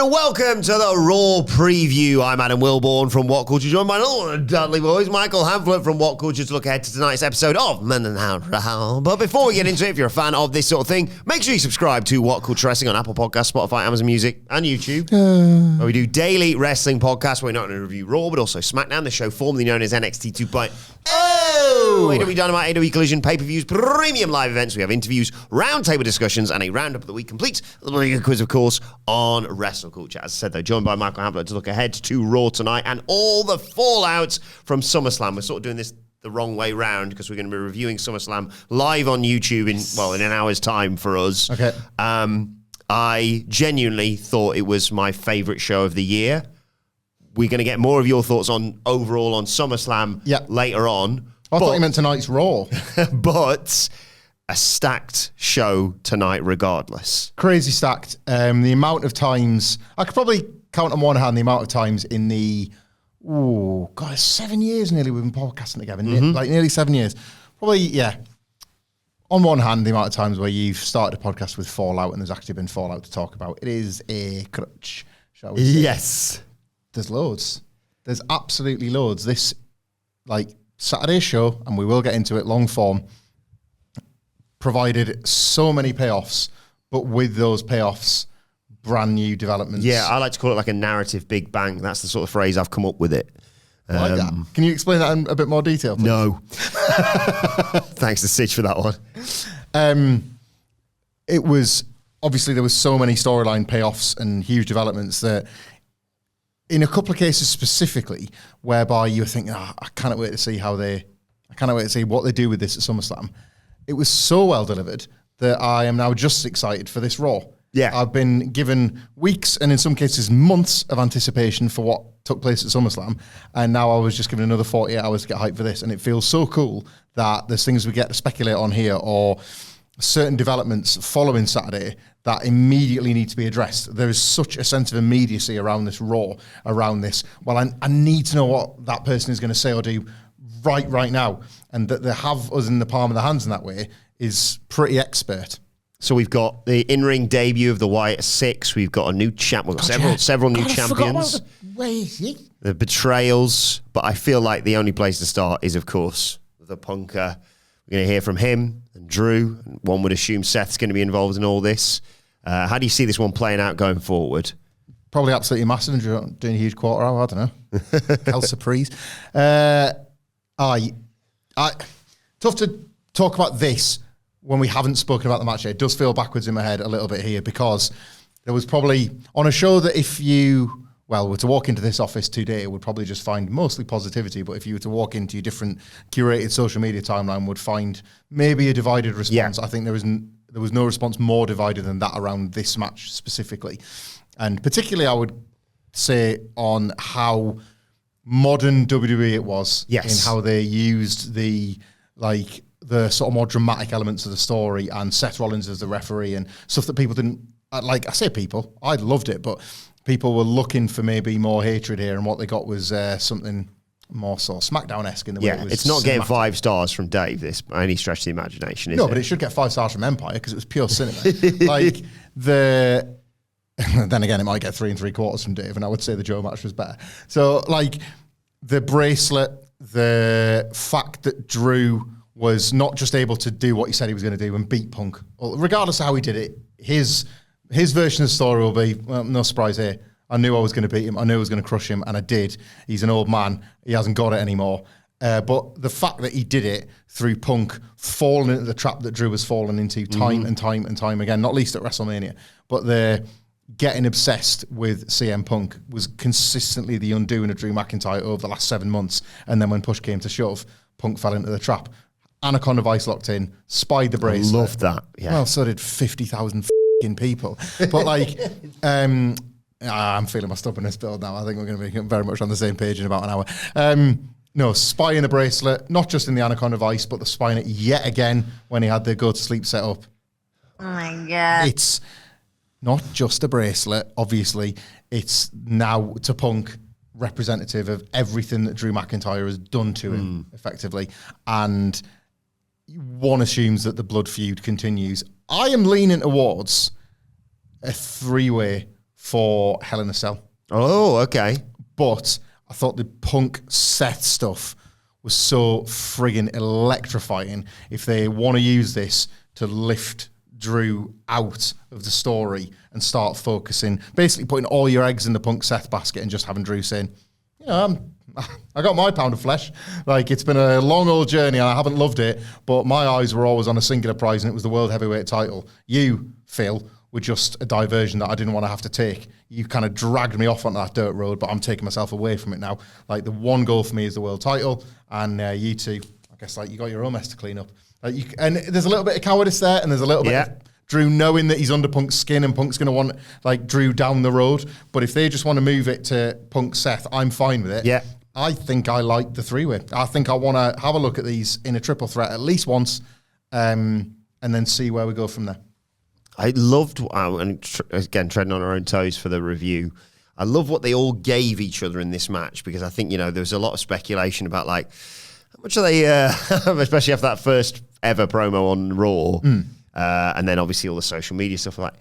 and welcome to the Raw Preview. I'm Adam Wilbourn from WhatCulture, joined by another Dudley boys, Michael Hamflett from WhatCulture, to look ahead to tonight's episode of Men and How. But before we get into it, if you're a fan of this sort of thing, make sure you subscribe to WhatCulture Wrestling on Apple Podcasts, Spotify, Amazon Music, and YouTube, where we do daily wrestling podcasts where we not only review Raw, but also SmackDown, the show formerly known as NXT 2.0. AEW Dynamite, AEW Collision, pay-per-views, premium live events. We have interviews, roundtable discussions, and a roundup of the week complete. A quiz, of course, on WrestleCulture. As I said, though, joined by Michael Hamflett to look ahead to Raw tonight and all the fallouts from SummerSlam. We're sort of doing this the wrong way round because we're going to be reviewing SummerSlam live on YouTube in an hour's time for us. Okay. I genuinely thought it was my favourite show of the year. We're going to get more of your thoughts on overall on SummerSlam later on. I thought you meant tonight's Raw. But a stacked show tonight regardless. Crazy stacked. The amount of times, I could probably count on one hand the amount of times in the, 7 years nearly we've been podcasting together. Nearly 7 years. Probably, on one hand, the amount of times where you've started a podcast with fallout and there's actually been fallout to talk about. It is a crutch, shall we say. Yes. There's loads. There's absolutely loads. This, Saturday show, and we will get into it long form, provided so many payoffs, but with those payoffs, brand new developments. Yeah, I like to call it like a narrative big bang. That's the sort of phrase I've come up with it. Like that. Can you explain that in a bit more detail, please? No. Thanks to Sitch for that one. It was, obviously there was so many storyline payoffs and huge developments that in a couple of cases specifically, whereby you were thinking, I cannot wait to see what they do with this at SummerSlam. It was so well delivered that I am now just excited for this Raw. Yeah. I've been given weeks and in some cases months of anticipation for what took place at SummerSlam. And now I was just given another 48 hours to get hyped for this. And it feels so cool that there's things we get to speculate on here or certain developments following Saturday that immediately need to be addressed. There is such a sense of immediacy around this Raw, around this. Well, I need to know what that person is going to say or do right now. And that they have us in the palm of their hands in that way is pretty expert. So we've got the in-ring debut of the Wyatt Six. We've got a new champ. We've got several new champions. The betrayals. But I feel like the only place to start is, of course, the Punker. We're going to hear from him and Drew. And one would assume Seth's going to be involved in all this. How do you see this one playing out going forward? Probably absolutely massive and doing a huge quarter hour. I don't know. Quelle surprise. Tough to talk about this when we haven't spoken about the match yet. It does feel backwards in my head a little bit here because there was probably on a show that if you were to walk into this office today, it would probably just find mostly positivity. But if you were to walk into your different curated social media timeline, would find maybe a divided response. Yeah. I think there was no response more divided than that around this match specifically. And particularly I would say on how modern WWE it was. Yes. In how they used the sort of more dramatic elements of the story and Seth Rollins as the referee and stuff that people didn't, I say people, I loved it, but people were looking for maybe more hatred here, and what they got was something more sort of SmackDown-esque in the way it was. It's not cinematic. getting 5 stars from Dave, this, by any stretch of the imagination, is it? No, but it should get 5 stars from Empire because it was pure cinema. Then again, it might get 3 3/4 from Dave, and I would say the Joe match was better. So, the bracelet, the fact that Drew was not just able to do what he said he was going to do and beat Punk, regardless of how he did it, his version of the story will be, well, no surprise here. I knew I was going to beat him. I knew I was going to crush him, and I did. He's an old man. He hasn't got it anymore. But the fact that he did it through Punk falling into the trap that Drew was falling into time and time again, not least at WrestleMania, but the getting obsessed with CM Punk was consistently the undoing of Drew McIntyre over the last 7 months. And then when push came to shove, Punk fell into the trap. Anaconda Vice locked in, spied the bracelet. I love that. Yeah. Well, so did 50,000 people. But I'm feeling my stubbornness build now. I think we're going to be very much on the same page in about an hour. No, spying the bracelet, not just in the Anaconda Vice, but the spying it yet again when he had the go to sleep set up. Oh my God. It's not just a bracelet, obviously. It's now to Punk representative of everything that Drew McIntyre has done to him, effectively. And one assumes that the blood feud continues. I am leaning towards a 3-way for Hell in a Cell. Oh, okay. But I thought the Punk Seth stuff was so friggin' electrifying. If they want to use this to lift Drew out of the story and start focusing, basically putting all your eggs in the Punk Seth basket and just having Drew saying, I got my pound of flesh. Like, it's been a long old journey and I haven't loved it, but my eyes were always on a singular prize, and it was the World Heavyweight title. You, Phil, were just a diversion that I didn't want to have to take. You kind of dragged me off on that dirt road, but I'm taking myself away from it now. Like, the one goal for me is the world title, and you two, I guess, like, you got your own mess to clean up. And there's a little bit of cowardice there, and there's a little bit of Drew knowing that he's under Punk's skin and Punk's going to want, like, Drew down the road. But if they just want to move it to Punk Seth, I'm fine with it. Yeah. I think I like the three-way. I think I want to have a look at these in a triple threat at least once, and then see where we go from there. I loved, and again, treading on our own toes for the review, I love what they all gave each other in this match, because I think, there was a lot of speculation about, like, how much are they, especially after that first ever promo on Raw, and then obviously all the social media stuff, like,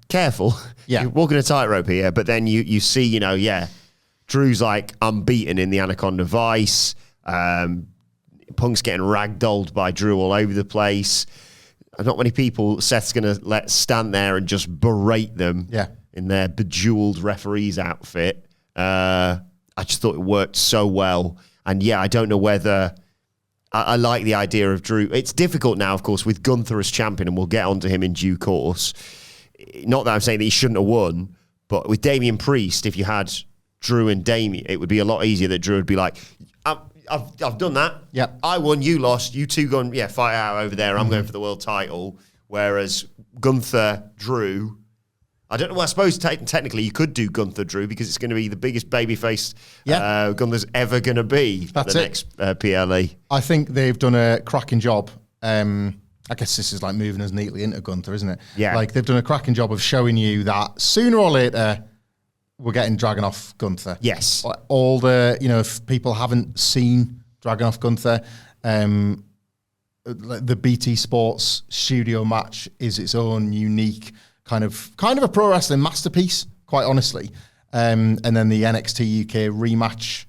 careful. Yeah. You're walking a tightrope here, but then you see, Drew's like unbeaten in the Anaconda Vice. Punk's getting ragdolled by Drew all over the place. Not many people Seth's going to let stand there and just berate them in their bejeweled referee's outfit. I just thought it worked so well. And I don't know whether... I like the idea of Drew. It's difficult now, of course, with Gunther as champion, and we'll get onto him in due course. Not that I'm saying that he shouldn't have won, but with Damian Priest, if you had Drew and Damian, it would be a lot easier that Drew would be like, I've done that. Yeah. I won, you lost. You two go and fight out over there. I'm going for the world title. Whereas Gunther, Drew, I don't know. Well, I suppose technically you could do Gunther Drew, because it's going to be the biggest babyface Gunther's ever going to be for the next PLE. I think they've done a cracking job. I guess this is like moving us neatly into Gunther, isn't it? Yeah. Like, they've done a cracking job of showing you that sooner or later we're getting Dragunov Gunther. Yes. Like, all the, if people haven't seen Dragunov Gunther, the BT Sports studio match is its own unique kind of a pro wrestling masterpiece, quite honestly. And then the NXT UK rematch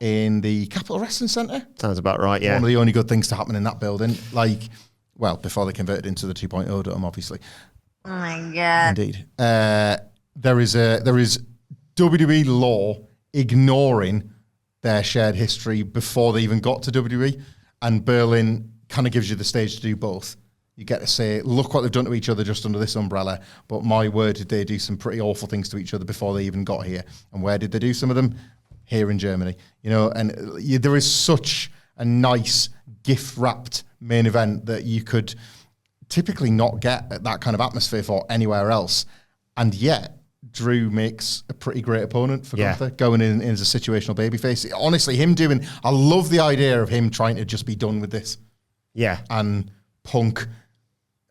in the Capitol Wrestling Centre. Sounds about right, yeah. One of the only good things to happen in that building. Like, well, before they converted into the 2.0 dome, obviously. Oh my God. Indeed. There is WWE law ignoring their shared history before they even got to WWE, and Berlin kind of gives you the stage to do both. You get to say, look what they've done to each other just under this umbrella, but my word, did they do some pretty awful things to each other before they even got here. And where did they do some of them? Here in Germany. And there is such a nice gift-wrapped main event that you could typically not get that kind of atmosphere for anywhere else. And yet, Drew makes a pretty great opponent for Gunther, going in as a situational babyface. Honestly, I love the idea of him trying to just be done with this. Yeah. And Punk,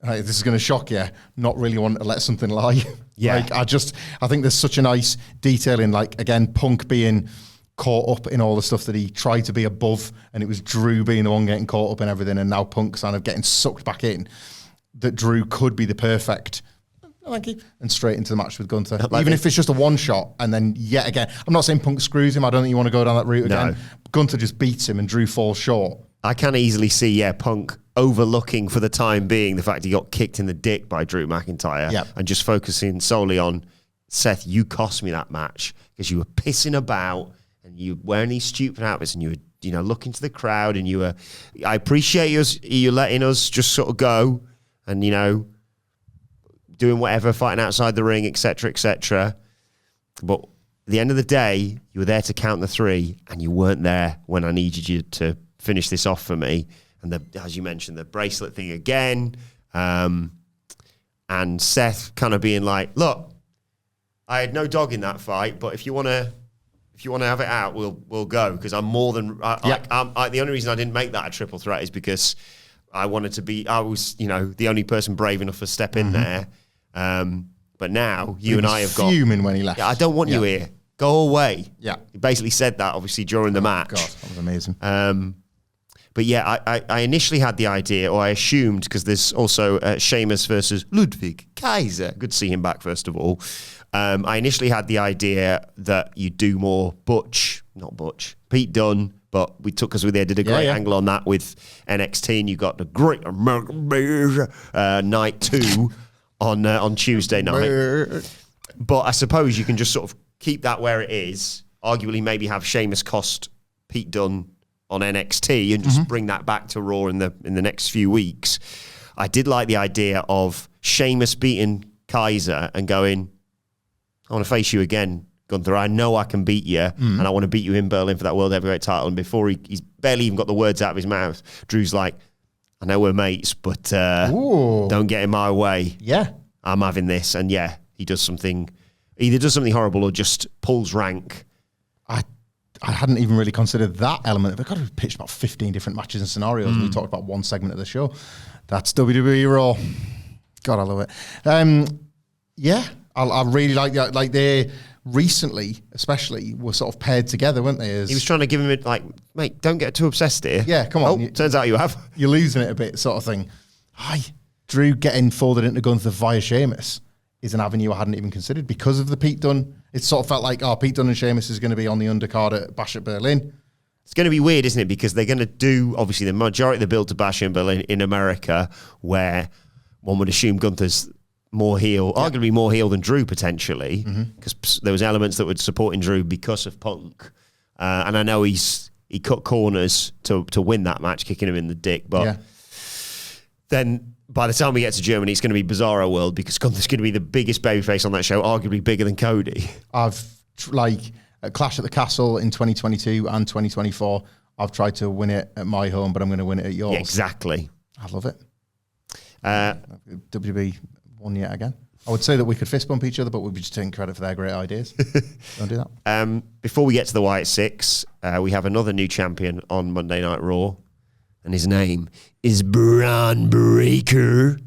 this is going to shock you, not really wanting to let something lie. Yeah. I think there's such a nice detail in, like, again, Punk being caught up in all the stuff that he tried to be above, and it was Drew being the one getting caught up in everything, and now Punk's kind of getting sucked back in, that Drew could be the perfect... Thank you. And straight into the match with Gunther. Even if it's just a one shot, and then yet again, I'm not saying Punk screws him. I don't think you want to go down that route again. Gunther just beats him and Drew falls short. I can easily see, Punk overlooking for the time being the fact he got kicked in the dick by Drew McIntyre and just focusing solely on, Seth, you cost me that match because you were pissing about and you were wearing these stupid outfits and you were, looking to the crowd and I appreciate you letting us just sort of go and, doing whatever, fighting outside the ring, etc., etc. But at the end of the day, you were there to count the three, and you weren't there when I needed you to finish this off for me. And as you mentioned, the bracelet thing again, and Seth kind of being like, "Look, I had no dog in that fight, but if you want to have it out, we'll go because I'm more than the only reason I didn't make that a triple threat is because I was the only person brave enough to step in there." But now you and I have got fuming when he left. Yeah, I don't want you here. Go away. Yeah. He basically said that obviously during the match. God, that was amazing. But But yeah, I initially had the idea, or I assumed, because there's also Sheamus versus Ludwig Kaiser. Good to see him back, first of all. I initially had the idea that you do more Pete Dunne, but we took, because they did a great angle on that with NXT, and you got the Great American Bear night 2 on Tuesday night. But I suppose you can just sort of keep that where it is, arguably maybe have Sheamus cost Pete Dunne on NXT and just bring that back to Raw in the next few weeks. I did like the idea of Sheamus beating Kaiser and going, I want to face you again, Gunther. I know I can beat you, and I want to beat you in Berlin for that World Heavyweight title. And before he's barely even got the words out of his mouth, Drew's like, I know we're mates, but don't get in my way. Yeah. I'm having this. And yeah, he does something, either does something horrible or just pulls rank. I hadn't even really considered that element. They've got to pitch about 15 different matches and scenarios, and we talked about one segment of the show. That's WWE Raw. God, I love it. Yeah, I really like that. Like, they recently, especially, were sort of paired together, weren't they? He was trying to give him like, mate, don't get too obsessed here. Yeah, come on. Turns out you have. You're losing it a bit, sort of thing. Drew getting folded into Gunther via Sheamus is an avenue I hadn't even considered because of the Pete Dunne. It sort of felt like, Pete Dunne and Sheamus is going to be on the undercard at Bash at Berlin. It's going to be weird, isn't it? Because they're going to do, obviously, the majority of the build to Bash in Berlin in America, where one would assume Gunther's more heel, arguably more heel than Drew, potentially, because there was elements that were supporting Drew because of Punk. And I know he cut corners to win that match, kicking him in the dick. But then by the time we get to Germany, it's going to be Bizarro World, because Gunther's going to be the biggest babyface on that show, arguably bigger than Cody. I've, at Clash at the Castle in 2022 and 2024, I've tried to win it at my home, but I'm going to win it at yours. Yeah, exactly. I love it. WB won yet again. I would say that we could fist bump each other, but we'd be just taking credit for their great ideas. Don't do that. Before we get to the Wyatt Six, we have another new champion on Monday Night Raw, and his name is Braun Breaker.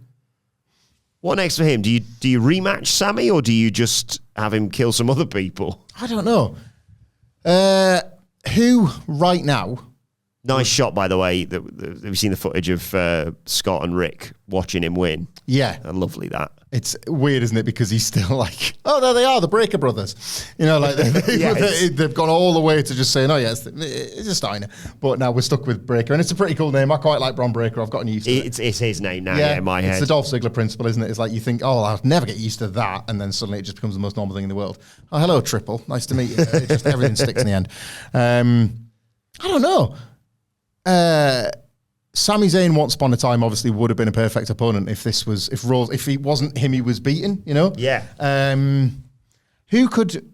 What next for him? Do you rematch Sammy, or do you just have him kill some other people? I don't know. Who right now? Nice shot, by the way. Have you seen the footage of Scott and Rick watching him win? Yeah. Lovely, that. It's weird, isn't it? Because he's still like, oh, there they are, the Breaker brothers. You know, like they've gone all the way to just saying, oh, yes, it's a Steiner. But now we're stuck with Breaker. And it's a pretty cool name. I quite like Braun Breaker. I've gotten used to it. It's his name now, in my head. It's the Dolph Ziggler principle, isn't it? It's like you think, oh, I'll never get used to that. And then suddenly it just becomes the most normal thing in the world. Oh, hello, Triple. Nice to meet you. Just everything sticks in the end. I don't know. Sami Zayn once upon a time obviously would have been a perfect opponent if he wasn't him he was beating, you know? Yeah. Who could...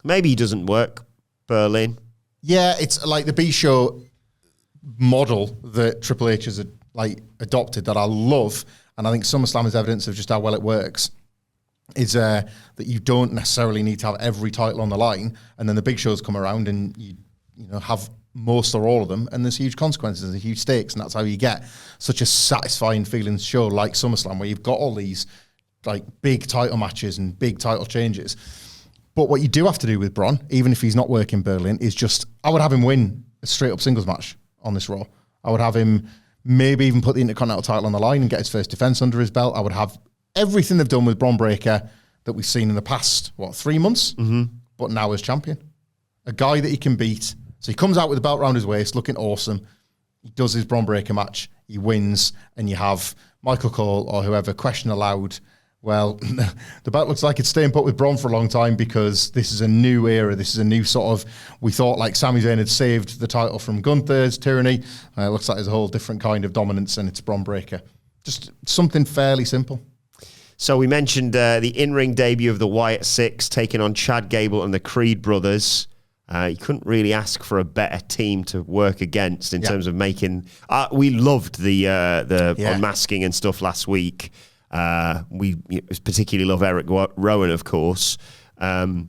Maybe he doesn't work. Berlin. Yeah, it's like the B-Show model that Triple H has adopted that I love, and I think SummerSlam is evidence of just how well it works, is that you don't necessarily need to have every title on the line, and then the big shows come around and you have most or all of them, and there's huge consequences and huge stakes, and that's how you get such a satisfying feeling show like SummerSlam, where you've got all these like big title matches and big title changes. But what you do have to do with Braun, even if he's not working Berlin, is just, I would have him win a straight up singles match on this Raw. I would have him maybe even put the Intercontinental title on the line and get his first defense under his belt. I would have everything they've done with Braun Breaker that we've seen in the past, 3 months, but now as champion. A guy that he can beat. So he comes out with the belt around his waist, looking awesome. He does his Braun Breaker match. He wins, and you have Michael Cole or whoever question aloud, well, the belt looks like it's staying put with Braun for a long time because this is a new era. This is a new sort of, we thought like Sami Zayn had saved the title from Gunther's tyranny. It looks like there's a whole different kind of dominance, and it's Braun Breaker. Just something fairly simple. So we mentioned the in-ring debut of the Wyatt Six taking on Chad Gable and the Creed brothers. You couldn't really ask for a better team to work against in terms of making... we loved the unmasking and stuff last week. We particularly love Eric Rowan, of course. Really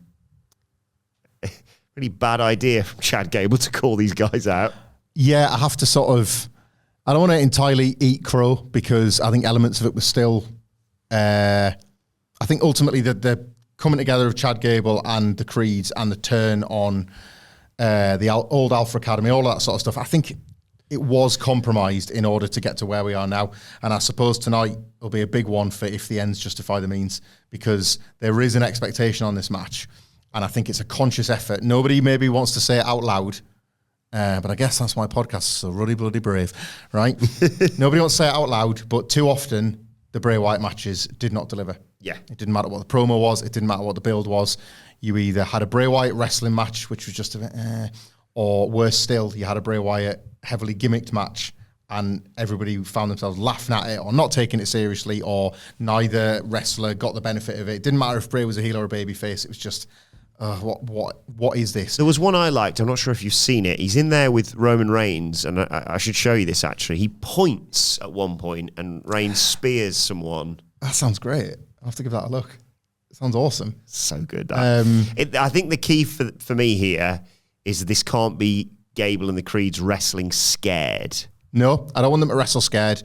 bad idea from Chad Gable to call these guys out. Yeah, I have to I don't want to entirely eat crow because I think elements of it were still... I think ultimately the coming together of Chad Gable and the Creeds and the turn on the old Alpha Academy, all that sort of stuff. I think it was compromised in order to get to where we are now. And I suppose tonight will be a big one for if the ends justify the means, because there is an expectation on this match. And I think it's a conscious effort. Nobody maybe wants to say it out loud, but I guess that's why podcasts are so ruddy bloody brave, right? Nobody wants to say it out loud, but too often the Bray Wyatt matches did not deliver. Yeah. It didn't matter what the promo was. It didn't matter what the build was. You either had a Bray Wyatt wrestling match, which was just a bit, or worse still, you had a Bray Wyatt heavily gimmicked match and everybody found themselves laughing at it or not taking it seriously, or neither wrestler got the benefit of it. It didn't matter if Bray was a heel or a babyface. It was just, what is this? There was one I liked. I'm not sure if you've seen it. He's in there with Roman Reigns, and I should show you this, actually. He points at one point and Reigns spears someone. That sounds great. I'll have to give that a look. It sounds awesome. So good. I think the key for me here is this can't be Gable and the Creeds wrestling scared. No, I don't want them to wrestle scared,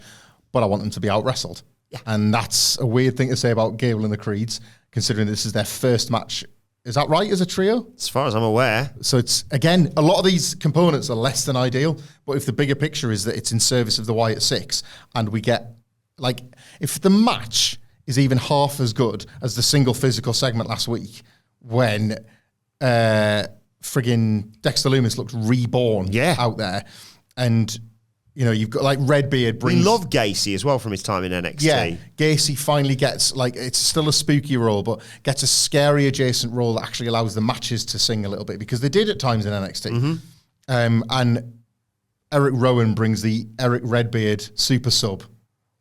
but I want them to be out-wrestled. Yeah. And that's a weird thing to say about Gable and the Creeds, considering this is their first match. Is that right, as a trio? As far as I'm aware. So it's, again, a lot of these components are less than ideal, but if the bigger picture is that it's in service of the Wyatt Six, and we get, like, if the match is even half as good as the single physical segment last week, when friggin' Dexter Lumis looked reborn out there, and you know, you've got like Redbeard brings... We love Gacy as well from his time in NXT. Yeah, Gacy finally gets, like, it's still a spooky role, but gets a scary adjacent role that actually allows the matches to sing a little bit, because they did at times in NXT. And Eric Rowan brings the Eric Redbeard super sub,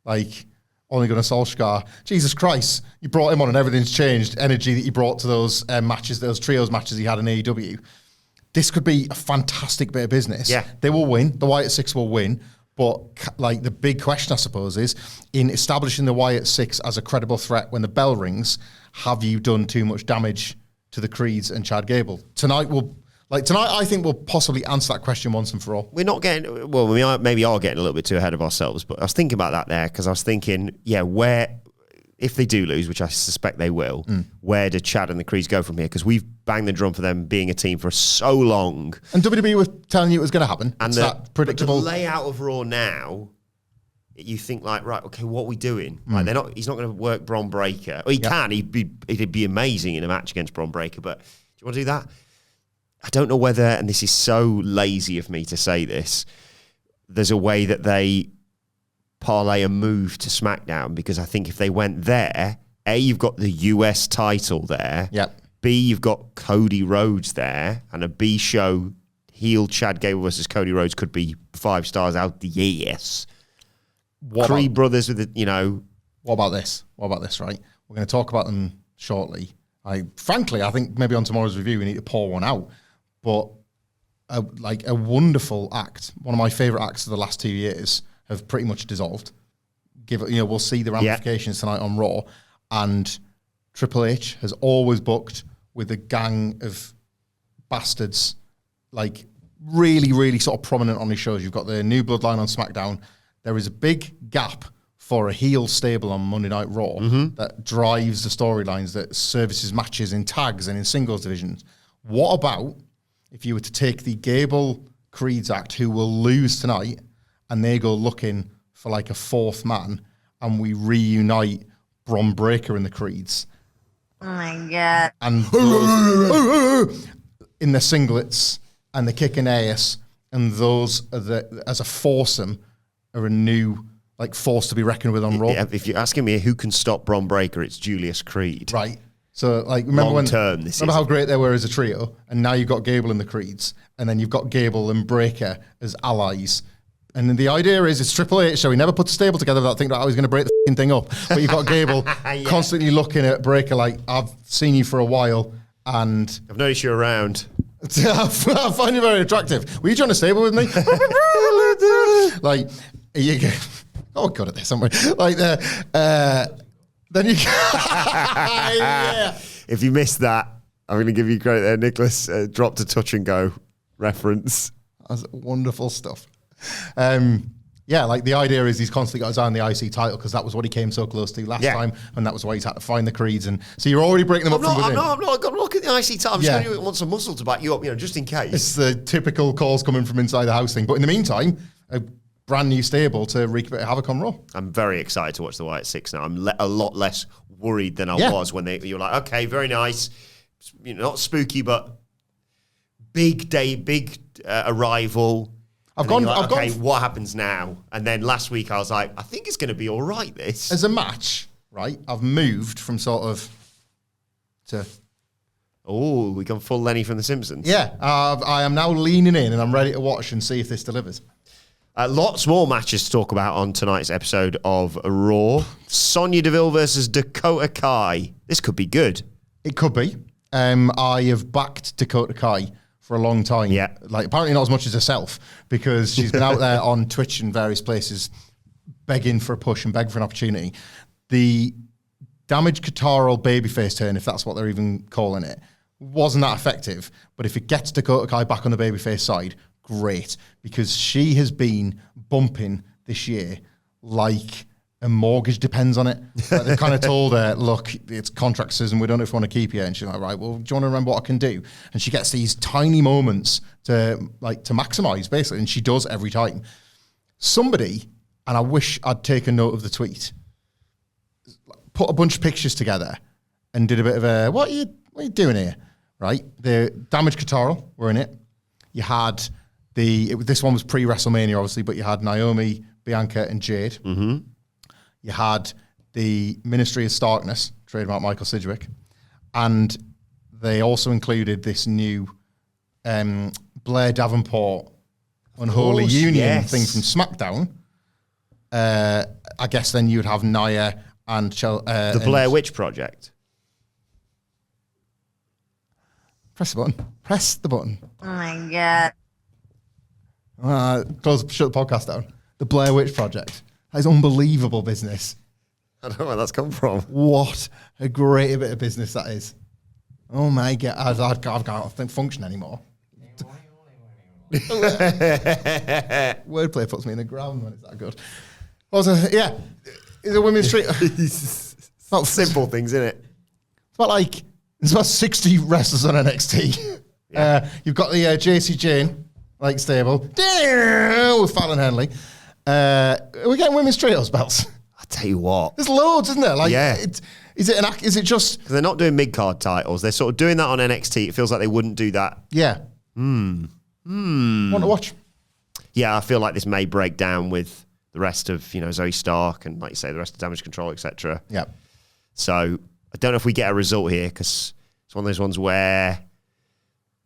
like, only going to Solskjaer. Jesus Christ, you brought him on and everything's changed. Energy that you brought to those matches, those trios matches he had in AEW. This could be a fantastic bit of business. Yeah. They will win. The Wyatt Six will win. But like the big question, I suppose, is in establishing the Wyatt Six as a credible threat when the bell rings, have you done too much damage to the Creeds and Chad Gable? Tonight, I think we'll possibly answer that question once and for all. We're not getting, well, we maybe are getting a little bit too ahead of ourselves, but I was thinking about that there because I was thinking, where, if they do lose, which I suspect they will, where do Chad and the Creeds go from here? Because we've banged the drum for them being a team for so long. And WWE was telling you it was going to happen. And it's that predictable. But the layout of Raw now, you think like, right, okay, what are we doing? Like he's not going to work Bron Breakker. Or he can, it'd be amazing in a match against Bron Breakker, but do you want to do that? I don't know whether, and this is so lazy of me to say this, there's a way that they parlay a move to SmackDown, because I think if they went there, A, you've got the US title there. Yep. B, you've got Cody Rhodes there, and a B show heel Chad Gable versus Cody Rhodes could be 5 stars out the yes. Creed brothers with What about this? Right? We're going to talk about them shortly. Frankly, I think maybe on tomorrow's review we need to pour one out. But a wonderful act, one of my favourite acts of the last 2 years, have pretty much dissolved. We'll see the ramifications tonight on Raw, and Triple H has always booked with a gang of bastards, like really, really sort of prominent on his shows. You've got the New Bloodline on SmackDown. There is a big gap for a heel stable on Monday Night Raw that drives the storylines, that services matches in tags and in singles divisions. What about if you were to take the Gable Creeds act, who will lose tonight, and they go looking for like a 4th man, and we reunite Bron Breakker and the Creeds? Oh my God. And in the singlets and the kick and ass, and those are as a foursome are a new force to be reckoned with on Raw. If you're asking me who can stop Bron Breakker, it's Julius Creed. Right. So remember how great they were as a trio, and now you've got Gable and the Creeds, and then you've got Gable and Breakker as allies. And then the idea is it's Triple H, so he never puts a stable together without thinking, he's going to break the thing up. But you've got Gable constantly looking at Breakker like, I've seen you for a while, and I've noticed you're around. I find you very attractive. Will you join a stable with me? You go, oh, good at this, aren't we? Then you yeah. If you missed that, I'm going to give you credit there, Nicholas. Dropped a touch and go reference. That's wonderful stuff. The idea is he's constantly got his eye on the IC title, because that was what he came so close to last time, and that was why he's had to find the Creeds. And so you're already breaking them up from within. I'm not going to look at the IC title. I'm just going to want some muscle to back you up, just in case. It's the typical calls coming from inside the house thing. But in the meantime, a brand new stable to wreak a bit of havoc on Raw. I'm very excited to watch the Wyatt Six now. I'm a lot less worried than I was when you're like, okay, very nice, not spooky, but big day, big arrival. What happens now? And then last week I was like, I think it's going to be all right. This as a match, right? I've moved from sort of to. Oh, we gone full Lenny from The Simpsons. Yeah, I am now leaning in and I'm ready to watch and see if this delivers. Lots more matches to talk about on tonight's episode of Raw. Sonya Deville versus Dakota Kai. This could be good. It could be. I have backed Dakota Kai for a long time. Yeah. Like, apparently not as much as herself, because she's been out there on Twitch and various places begging for a push and begging for an opportunity. The Damage Katara babyface turn, if that's what they're even calling it, wasn't that effective. But if it gets Dakota Kai back on the babyface side, great, because she has been bumping this year like a mortgage depends on it. Like they kind of told her, look, it's contract season, we don't know if we want to keep you. And she's like, right, well, do you want to remember what I can do? And she gets these tiny moments to maximize, basically, and she does every time. Somebody, and I wish I'd taken note of the tweet, put a bunch of pictures together and did a bit of a, what are you doing here? Right? The Damage Katara were in it. You had this one was pre-WrestleMania, obviously, but you had Naomi, Bianca, and Jade. Mm-hmm. You had the Ministry of Starkness, trademark Michael Sidgwick, and they also included this new Blair Davenport Unholy Union thing from SmackDown. I guess then you'd have Nia and the Blair Witch Project. Press the button. Press the button. Oh my God. Shut the podcast down. The Blair Witch Project. That is unbelievable business. I don't know where that's come from. What a great bit of business that is. Oh my God. I can't function anymore. Wordplay puts me in the ground when it's that good. Yeah. Is a women's street. It's not simple things, isn't it? It's about 60 wrestlers on NXT. Yeah. You've got the JC Jane, stable. With Fallon Henley. Are we getting women's trios belts? I'll tell you what. There's loads, isn't there? Is it just... Because they're not doing mid-card titles. They're sort of doing that on NXT. It feels like they wouldn't do that. Yeah. Want to watch? Yeah, I feel like this may break down with the rest of, Zoe Stark and, like you say, the rest of Damage Control, etc. Yeah. So I don't know if we get a result here, because it's one of those ones where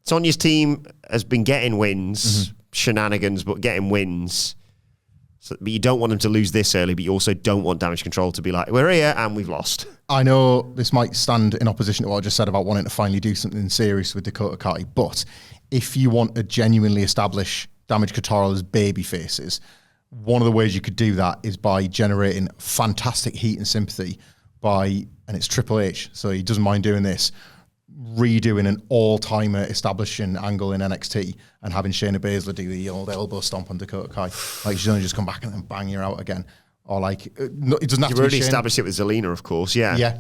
Sonya's team has been getting wins, shenanigans, but getting wins. So, but you don't want them to lose this early, but you also don't want Damage Control to be like, we're here and we've lost. I know this might stand in opposition to what I just said about wanting to finally do something serious with Dakota Kai, but if you want to genuinely establish Damage Control as baby faces, one of the ways you could do that is by generating fantastic heat and sympathy and it's Triple H, so he doesn't mind doing this, redoing an all-timer establishing angle in NXT and having Shayna Baszler do the old elbow stomp on Dakota Kai. She's only just come back and then bang, you're out again. Or it doesn't have to be already Shayna. Established it with Zelina, of course, yeah. Yeah.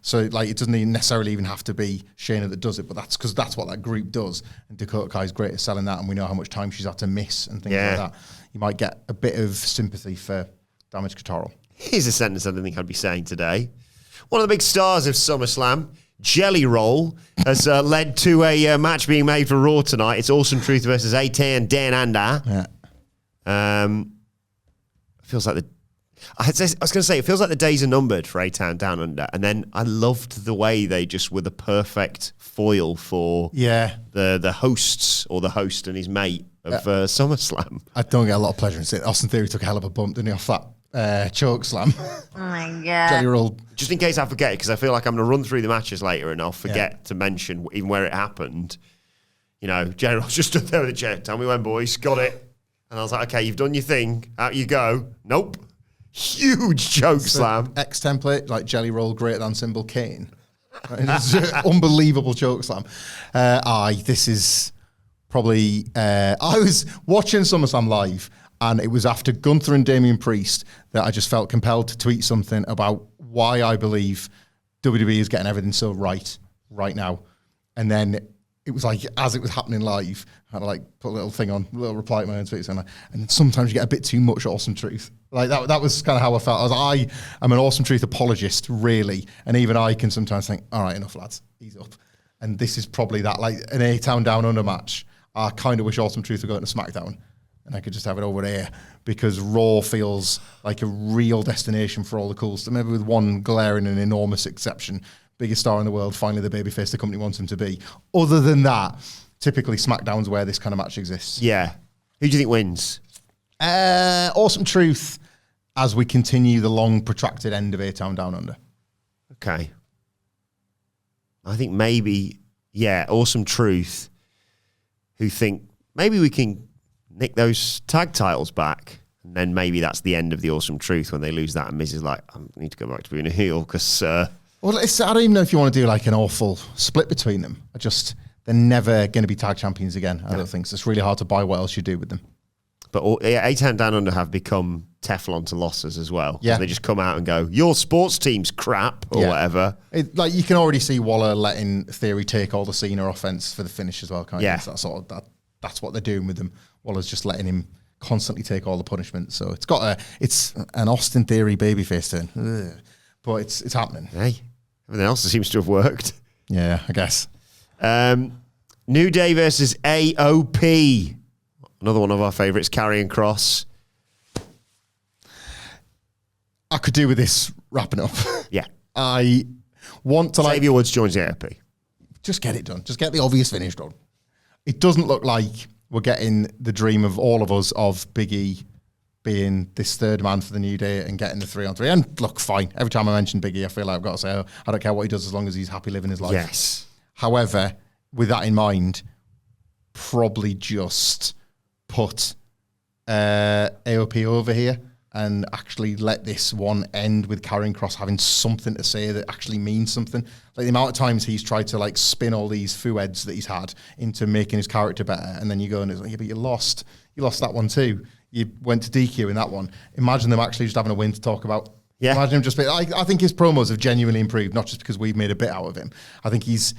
So it doesn't necessarily even have to be Shayna that does it, but that's because that's what that group does. And Dakota Kai's great at selling that, and we know how much time she's had to miss and things like that. You might get a bit of sympathy for Damage Control. Here's a sentence I didn't think I'd be saying today. One of the big stars of SummerSlam, Jelly Roll, has led to a match being made for Raw tonight. It's Awesome Truth versus AT and Dan Anda. Yeah. Feels like I was going to say, it feels like the days are numbered for A-Town Down Under. And then I loved the way they just were the perfect foil for the hosts, or the host and his mate of SummerSlam. I don't get a lot of pleasure in seeing it. Austin Theory took a hell of a bump, didn't he, off that choke slam. Oh my God. Jelly Roll. Just in case I forget it, because I feel like I'm going to run through the matches later and I'll forget to mention even where it happened. Jelly Roll just stood there with a chair. Tell me when, boys. Got it. And I was like, okay, you've done your thing. Out you go. Nope. Huge choke slam. X template, like Jelly Roll greater than symbol Kane. It's an unbelievable choke slam. This is probably... I was watching SummerSlam live, and it was after Gunther and Damian Priest that I just felt compelled to tweet something about why I believe WWE is getting everything so right now. And then it was like as it was happening live, I had to like put a little thing on, a little reply to my own tweets, and sometimes you get a bit too much Awesome Truth. Like that was kind of how I felt. I am an Awesome Truth apologist, really, and even I can sometimes think, all right, enough lads, ease up. And this is probably that, like an A-Town Down Under match. I kind of wish Awesome Truth were going to SmackDown, and I could just have it over there because Raw feels like a real destination for all the cool stuff. Maybe with one glaring and enormous exception. Biggest star in the world, finally the babyface the company wants him to be. Other than that, typically SmackDown's where this kind of match exists. Yeah. Who do you think wins? Awesome Truth as we continue the long, protracted end of A-Town Down Under. Okay. I think maybe, Awesome Truth, who think maybe we can nick those tag titles back. And then maybe that's the end of the Awesome Truth when they lose that. And Miz is like, I need to go back to being a heel because... Well, I don't even know if you want to do like an awful split between them. They're never going to be tag champions again. I don't think so. It's really hard to buy what else you do with them. But A-Town Down Under have become Teflon to losses as well. Yeah. They just come out and go, your sports team's crap or whatever. Like you can already see Waller letting Theory take all the Cena offense for the finish as well. Kind of. So that's what they're doing with them. Waller's just letting him constantly take all the punishment. So it's an Austin Theory babyface turn. Ugh. But it's happening. Hey, everything else seems to have worked. Yeah, I guess. New Day versus AOP. Another one of our favourites, Karrion Kross. I could do with this wrapping up. Yeah. I want to Xavier Woods joins the AOP. Just get it done. Just get the obvious finish done. It doesn't look like we're getting the dream of all of us of Big E being this third man for the New Day and getting the 3-on-3. And look, fine. Every time I mention Big E, I feel like I've got to say, I don't care what he does as long as he's happy living his life. Yes. However, with that in mind, probably just put AOP over here and actually let this one end with Karrion Kross having something to say that actually means something. Like the amount of times he's tried to like spin all these foo-heads that he's had into making his character better, and then you go and it's like, yeah, but you lost that one too. You went to DQ in that one. Imagine them actually just having a win to talk about. Yeah. Imagine him just I think his promos have genuinely improved, not just because we've made a bit out of him. I think he's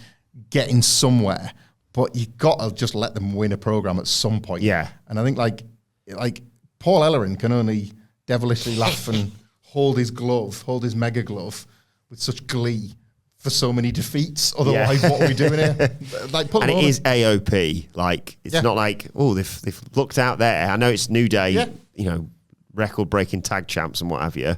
getting somewhere, but you got to just let them win a program at some point. Yeah. And I think like Paul Ellering can only devilishly laugh and hold his mega glove with such glee for so many defeats. Otherwise, what are we doing here? Like, and it is AOP. Like, it's not like, they've looked out there. I know it's New Day, record-breaking tag champs and what have you,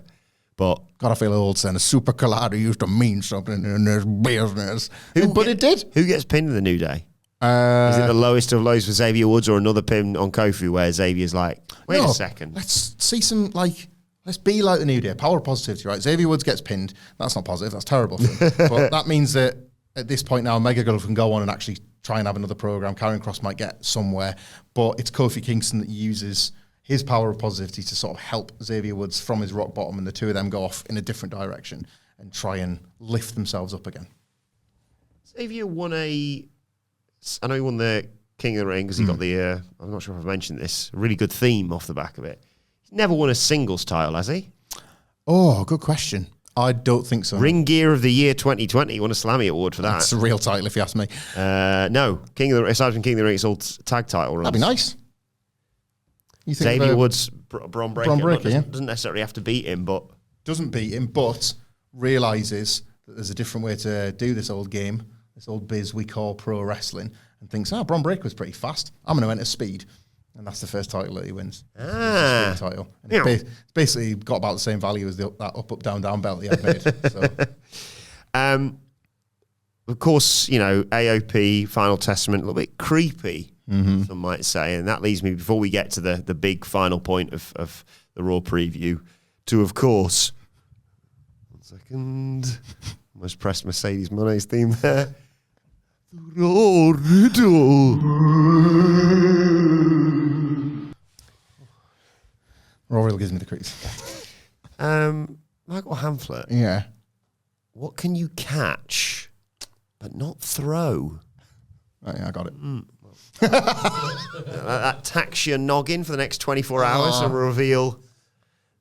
but... Gotta feel old saying, a super collider used to mean something in this business. But it did. Who gets pinned in the New Day? Is it the lowest of lows for Xavier Woods or another pin on Kofi where Xavier's like, wait a second. Let's see some, let's be like the New Day. Power of positivity, right? Xavier Woods gets pinned. That's not positive. That's terrible for him. But that means that at this point now, Mega Glove can go on and actually try and have another program. Karrion Kross might get somewhere. But it's Kofi Kingston that uses his power of positivity to sort of help Xavier Woods from his rock bottom, and the two of them go off in a different direction and try and lift themselves up again. Xavier won I know he won the King of the Ring because he got the, I'm not sure if I've mentioned this, a really good theme off the back of it. He's never won a singles title, has he? Oh, good question. I don't think so. Ring Gear of the Year 2020. He won a Slammy Award for that. That's a real title if you ask me. No, aside from King of the Ring, it's all tag title runs. That'd be nice. You think Xavier Woods, Braun Breaker. Doesn't necessarily have to beat him, but... Doesn't beat him, but realises that there's a different way to do this old game, this old biz we call pro wrestling, and thinks, Braun Breaker was pretty fast. I'm going to enter speed. And that's the first title that he wins. The speed title. And it's basically got about the same value as that up, down, down belt he had made. So. Of course, AOP, Final Testament, a little bit creepy, some might say. And that leads me, before we get to the big final point of the Raw preview, to, of course, 1 second, almost pressed Mercedes Monet's theme there. The Raw Riddle. Raw Riddle gives me the crease. Michael Hamflett. Yeah. What can you catch but not throw? Oh, yeah, I got it. That tax your noggin for the next 24 hours and reveal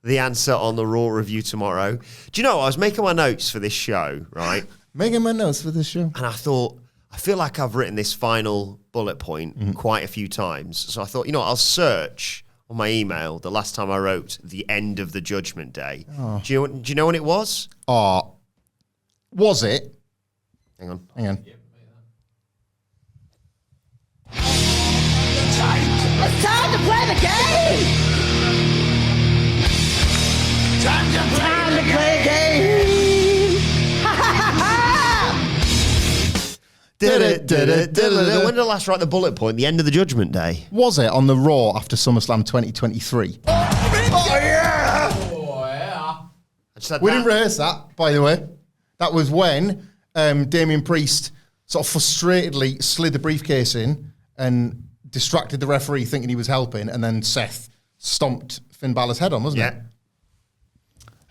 the answer on the Raw review tomorrow. Do you know, I was making my notes for this show, right? Making my notes for this show. And I thought, I feel like I've written this final bullet point quite a few times. So I thought, I'll search on my email the last time I wrote the end of the Judgment Day. Oh. Do you know when it was? Was it? Hang on. It's time to play the game! Time to play the game! Ha ha ha ha! When did I last write the bullet point? The end of the Judgment Day. Was it on the Raw after SummerSlam 2023? Oh yeah! We didn't rehearse that, by the way. That was when Damian Priest sort of frustratedly slid the briefcase in and distracted the referee thinking he was helping, and then Seth stomped Finn Balor's head on, wasn't it?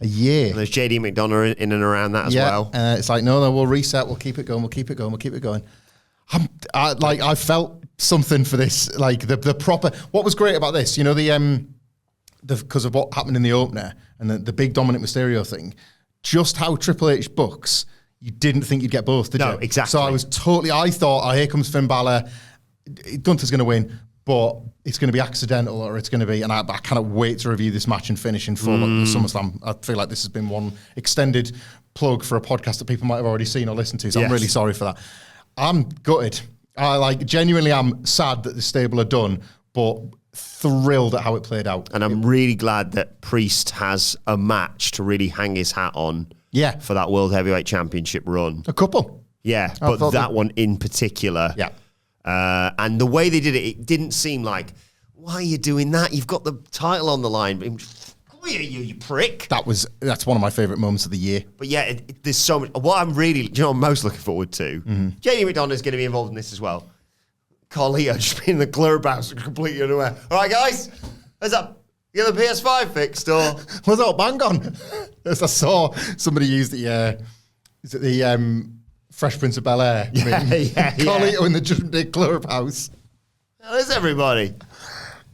A year. And there's JD McDonough in and around that as well. It's like, no, we'll reset, we'll keep it going. I felt something for this, like the proper. What was great about this, because of what happened in the opener and the big Dominic Mysterio thing, just how Triple H books, you didn't think you'd get both, did you? No, exactly. So I thought, here comes Finn Balor, Gunther's going to win, but it's going to be accidental, or it's going to be, and I cannot wait to review this match and finish in full at SummerSlam. I feel like this has been one extended plug for a podcast that people might have already seen or listened to, so I'm really sorry for that. I'm gutted. I genuinely am sad that the stable are done, but thrilled at how it played out. And I'm really glad that Priest has a match to really hang his hat on for that World Heavyweight Championship run. A couple. Yeah, but that one in particular. Yeah. And the way they did it, it didn't seem like, why are you doing that? You've got the title on the line. Come here, you prick. That's one of my favourite moments of the year. But yeah, there's so much. What I'm most looking forward to, JD McDonough is going to be involved in this as well. Carlito just being in the clubhouse completely unaware. All right, guys, what's up? You got the PS5 fixed, or? What's up? Bang on. As I saw somebody use the Fresh Prince of Bel-Air. Carlito in the Judgment Day clubhouse. There's everybody.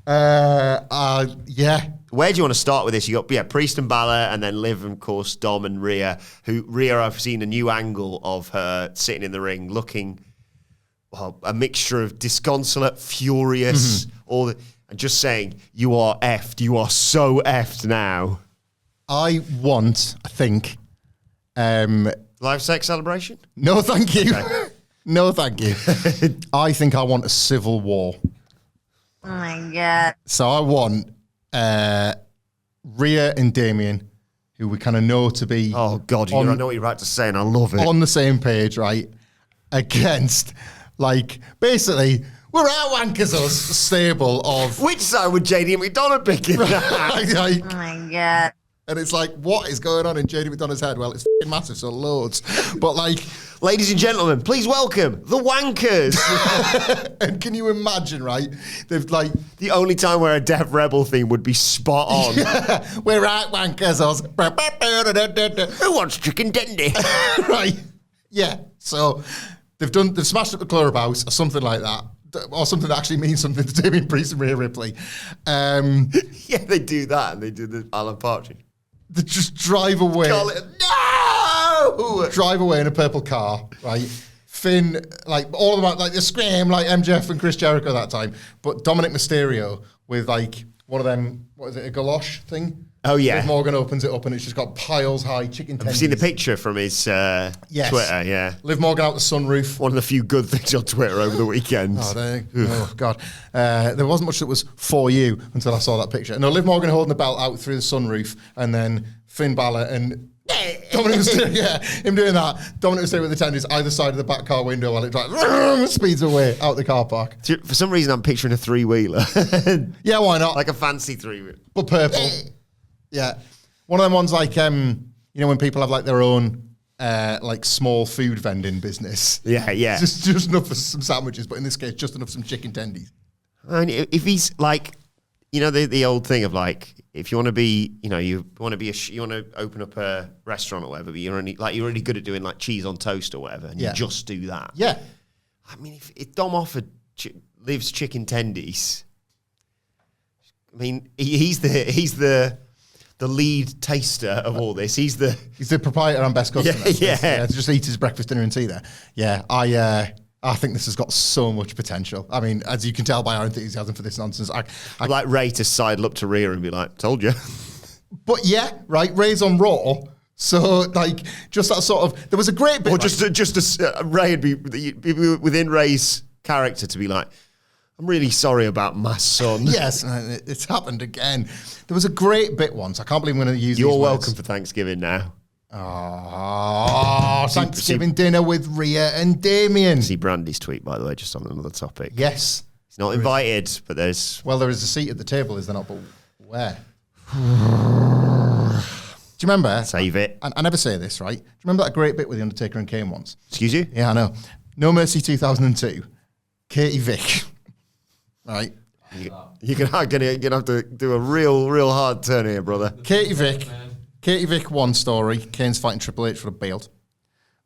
Yeah. Where do you want to start with this? You got Priest and Balor, and then Liv, and of course, Dom and Rhea. Rhea, I've seen a new angle of her sitting in the ring, looking a mixture of disconsolate, furious, and just saying, "You are effed. You are so effed now." I think. Live sex celebration? No, thank you. Okay. No, thank you. I think I want a civil war. Oh my God. So I want Rhea and Damien, who we kind of know to be... Oh, God, I know what you're about to say, and I love it. On the same page, right? Against, basically, we're our wankers, us stable of... Which side would JD McDonough pick in that? Oh my God. And it's like, what is going on in JD McDonough's head? Well, it's f***ing massive, so loads. But ladies and gentlemen, please welcome the Wankers. And can you imagine, right? They've the only time where a Def Rebel theme would be spot on. We're right wankers, us. Who wants chicken tendy? Right. Yeah. So they've smashed up the clubhouse or something like that. Or something that actually means something to Damien Priest and Rhea Ripley. Yeah, they do that, and they do the Alan Partridge. They just drive away. No! Drive away in a purple car, right? Finn, all of them, they scream like MJF and Chris Jericho that time. But Dominic Mysterio with one of them, what is it, a galosh thing? Oh, yeah. Liv Morgan opens it up and it's just got piles high chicken tendies. Have you seen the picture from his Twitter? Yeah. Liv Morgan out the sunroof. One of the few good things on Twitter over the weekend. Oh, God. There wasn't much that was for you until I saw that picture. No, Liv Morgan holding the belt out through the sunroof, and then Finn Balor and Dominic Mysterio, him doing that. Dominic Mysterio with the tendies either side of the back car window while it speeds away out the car park. For some reason, I'm picturing a three-wheeler. Yeah, why not? Like a fancy three-wheeler. But purple. Yeah. One of them ones when people have their own small food vending business. Yeah. Just enough for some sandwiches, but in this case, just enough for some chicken tendies. And if he's the old thing of if you want to be, you want to open up a restaurant or whatever, but you're really good at doing cheese on toast or whatever, and you just do that. Yeah. I mean, if Dom offered Liv's chicken tendies, I mean, he's the lead taster of all this. He's the proprietor and best customer. Yeah. Just eat his breakfast, dinner, and tea there. Yeah, I I think this has got so much potential. I mean, as you can tell by our enthusiasm for this nonsense, I'd like Ray to sidle up to Rhea and be like, told you. But yeah, right, Ray's on Raw. So, like, just that sort of... There was a great bit... Or just Ray would be within Ray's character to be like, I'm really sorry about my son. Yes, it's happened again. There was a great bit once. I can't believe I'm going to use You're these welcome words. for Thanksgiving now. Oh, Thanksgiving dinner with Rhea and Damien. See Brandy's tweet, by the way, just on another topic. Yes. He's not invited, but there's... Well, there is a seat at the table, is there not? But where? Do you remember? Save it. I never say this, right? Do you remember that great bit with The Undertaker and Kane once? Excuse you? Yeah, I know. No Mercy 2002. Katie Vick. Right? You're gonna have to do a real hard turn here, brother. Katie Vick one story. Kane's fighting Triple H for a belt.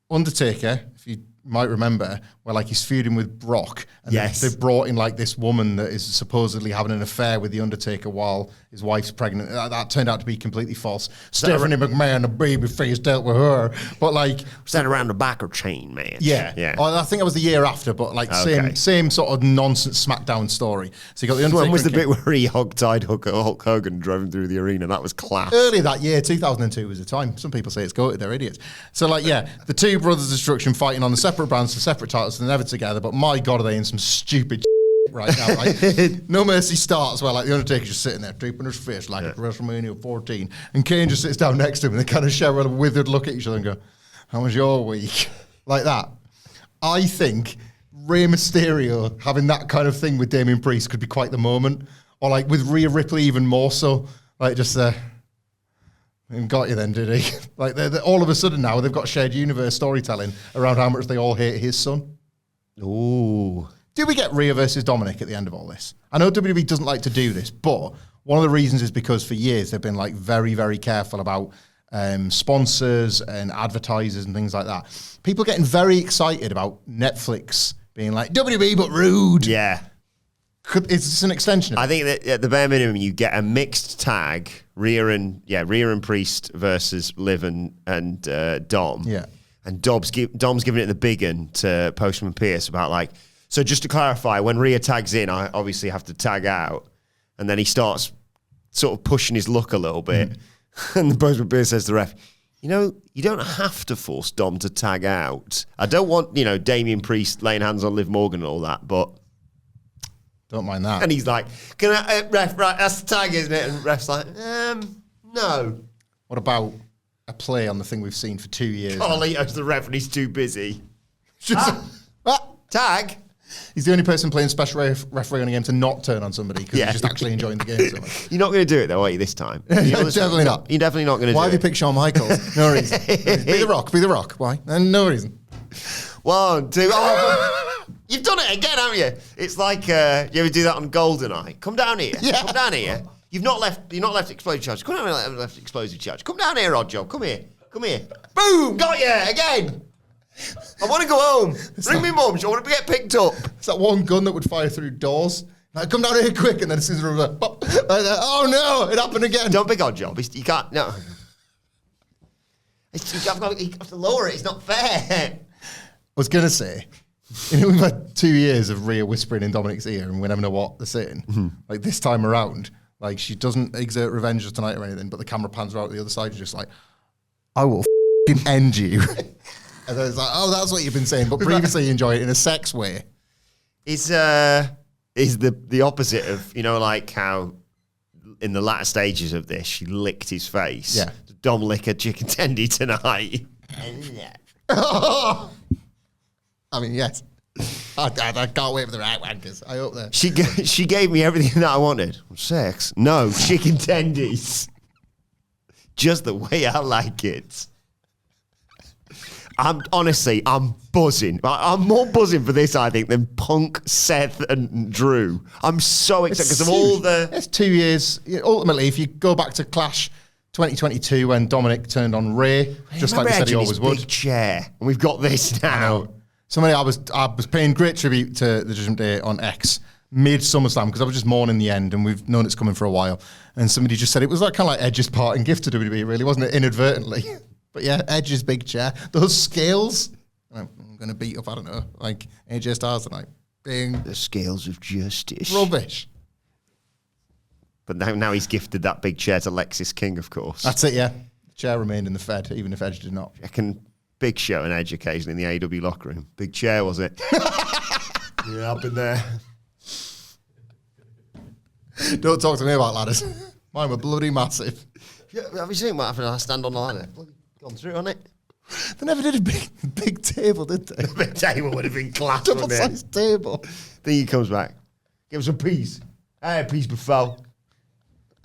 Undertaker, if you might remember, where like he's feuding with Brock. And yes. They brought in like this woman that is supposedly having an affair with the Undertaker while his wife's pregnant. That turned out to be completely false. Stephanie McMahon, a baby face, dealt with her. But like... Stand around the back or chain, man. Yeah. Oh, I think it was the year after, but like same sort of nonsense SmackDown story. So you got the Undertaker. When was the bit where he hog-tied Hulk Hogan and drove him through the arena? That was class. Earlier that year, 2002 was the time. Some people say it's goated, they're idiots. So like, yeah, the two Brothers of Destruction fighting on the separate brands for separate titles, they're never together, but my God, are they in some stupid right now, right? No Mercy starts where like the Undertaker's just sitting there, deep in his face like at WrestleMania 14, and Kane just sits down next to him and they kind of share a withered look at each other and go, how was your week? Like that. I think Rey Mysterio having that kind of thing with Damian Priest could be quite the moment, or like with Rhea Ripley even more so, like just got you then, did he? Like they're all of a sudden now they've got shared universe storytelling around how much they all hate his son. Ooh. Do we get Rhea versus Dominic at the end of all this? I know WWE doesn't like to do this, but one of the reasons is because for years they've been like very, very careful about sponsors and advertisers and things like that. People getting very excited about Netflix being like WWE but rude. Yeah. Is this an extension of I think that at the bare minimum you get a mixed tag, Rhea and Priest versus Liv and Dom. Yeah. And Dom's giving it the big un to Postman Pierce about like, so just to clarify, when Rhea tags in, I obviously have to tag out. And then he starts sort of pushing his luck a little bit. And the Postman Pierce says to the ref, you know, you don't have to force Dom to tag out. I don't want, Damian Priest laying hands on Liv Morgan and all that, but... Don't mind that. And he's like, can I, ref, right, that's the tag, isn't it? And ref's like, no. What about a play on the thing we've seen for 2 years? Carlito's the ref and he's too busy. Tag? He's the only person playing special referee on a game to not turn on somebody because he's just actually enjoying the game so much. You're not going to do it though, are you, this time? Definitely not. You're definitely not going to do it. Why have you picked Shawn Michaels? No reason. Be the Rock. Why? No reason. 1, 2, oh, you've done it again, haven't you? It's like, you ever do that on GoldenEye? Come down here. Yeah. Come down here. You're not left explosive charge. Come down here, left explosive charge. Come down here, Oddjob. Come here. Boom! Got you again. I want to go home. Bring me mum. I want to get picked up. It's that one gun that would fire through doors. Like, come down here quick, and then as soon as it was like, pop, like that, oh no, it happened again. Don't pick Oddjob. You can't. No. You have to lower it. It's not fair. I was gonna say, we've had 2 years of Rhea whispering in Dominic's ear, and we never know what they're saying. Mm-hmm. Like this time around, like she doesn't exert revenge tonight or anything, but the camera pans her out the other side, and just like, I will end you. And then it's like, oh, that's what you've been saying, but previously you enjoy it in a sex way. Is the opposite of, like how in the latter stages of this, she licked his face. Yeah. Dom lick a chicken tendy tonight. I mean, yes. I can't wait for the right one, because I hope that. She gave me everything that I wanted. Sex? No, chicken tendies. Just the way I like it. I'm buzzing. I'm more buzzing for this, I think, than Punk, Seth, and Drew. I'm so excited because of all the... It's 2 years. Ultimately, if you go back to Clash 2022 when Dominic turned on Ray, just like he said he always would. Big chair, and we've got this now. I was paying great tribute to the Judgment Day on X mid SummerSlam because I was just mourning the end, and we've known it's coming for a while. And somebody just said it was like kind of like Edge's parting gift to WWE, really, wasn't it? Inadvertently. But yeah, Edge's big chair. Those scales. I'm going to beat up, I don't know, like AJ Styles tonight. Being The scales of justice. rubbish. But now he's gifted that big chair to Lexis King, of course. That's it, yeah. The chair remained in the Fed, even if Edge did not. I reckon Big Show and Edge occasionally in the AW locker room. Big chair, was it? Yeah, I've been there. Don't talk to me about ladders. Mine were bloody massive. Yeah, have you seen what happened when I stand on the ladder? Bloody gone through on it. They never did a big table, did they? The big table would have been class, wouldn't it? Double-sized table. Then he comes back. Give us a piece. Hey, a piece before.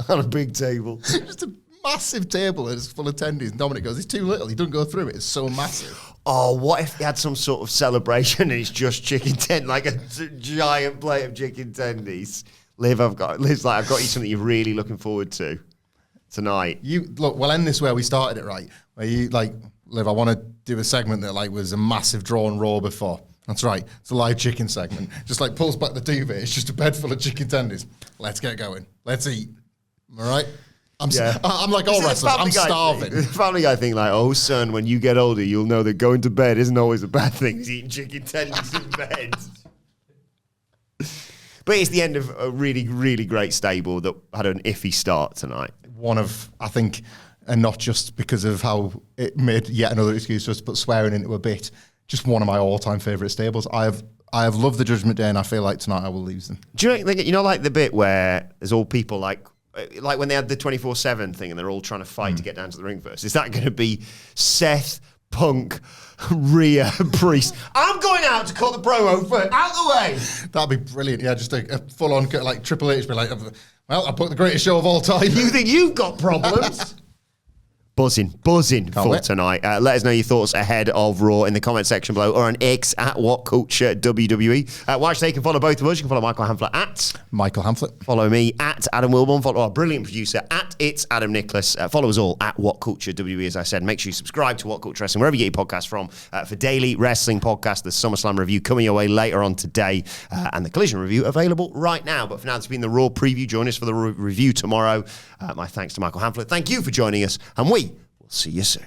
On a big table. Just a massive table and it's full of attendees. And Dominic goes, it's too little. He doesn't go through it. It's so massive. Oh, what if he had some sort of celebration and it's just chicken ten, like a giant plate of chicken tendies? Liv, I've got you something you're really looking forward to tonight. We'll end this where we started it, right? Where you Liv, I want to do a segment that was a massive draw on Raw before. That's right. It's a live chicken segment. Just pulls back the duvet. It's just a bed full of chicken tendies. Let's get going. Let's eat. All right? I'm like all wrestlers. I'm starving. The Family Guy thing, son, when you get older, you'll know that going to bed isn't always a bad thing. It's eating chicken tendies in bed. But it's the end of a really, really great stable that had an iffy start tonight. One of, I think, and not just because of how it made yet another excuse for us to put swearing into a bit, just one of my all-time favourite stables. I have loved the Judgment Day, and I feel like tonight I will lose them. Do you know, like the bit where there's all people like when they had the 24/7 thing and they're all trying to fight to get down to the ring first? Is that going to be Seth, Punk, Rhea, Priest? I'm going out to call the promo first. Out the way. That'd be brilliant. Yeah, just a full-on Triple H be like, well, I put the greatest show of all time. You think you've got problems? Buzzing for wait. tonight. Let us know your thoughts ahead of Raw in the comment section below or on X at WhatCulture WWE. Watch, they can follow both of us. You can follow Michael Hamflett at Michael Hamflett. Follow me at Adam Wilbourn. Follow our brilliant producer at It's Adam Nicholas. Follow us all at WhatCulture WWE. As I said, make sure you subscribe to WhatCulture Wrestling wherever you get your podcasts from for daily wrestling podcasts. The SummerSlam review coming your way later on today and the Collision review available right now. But for now, it's been the Raw preview. Join us for the review tomorrow. My thanks to Michael Hamflett. Thank you for joining us, and we will see you soon.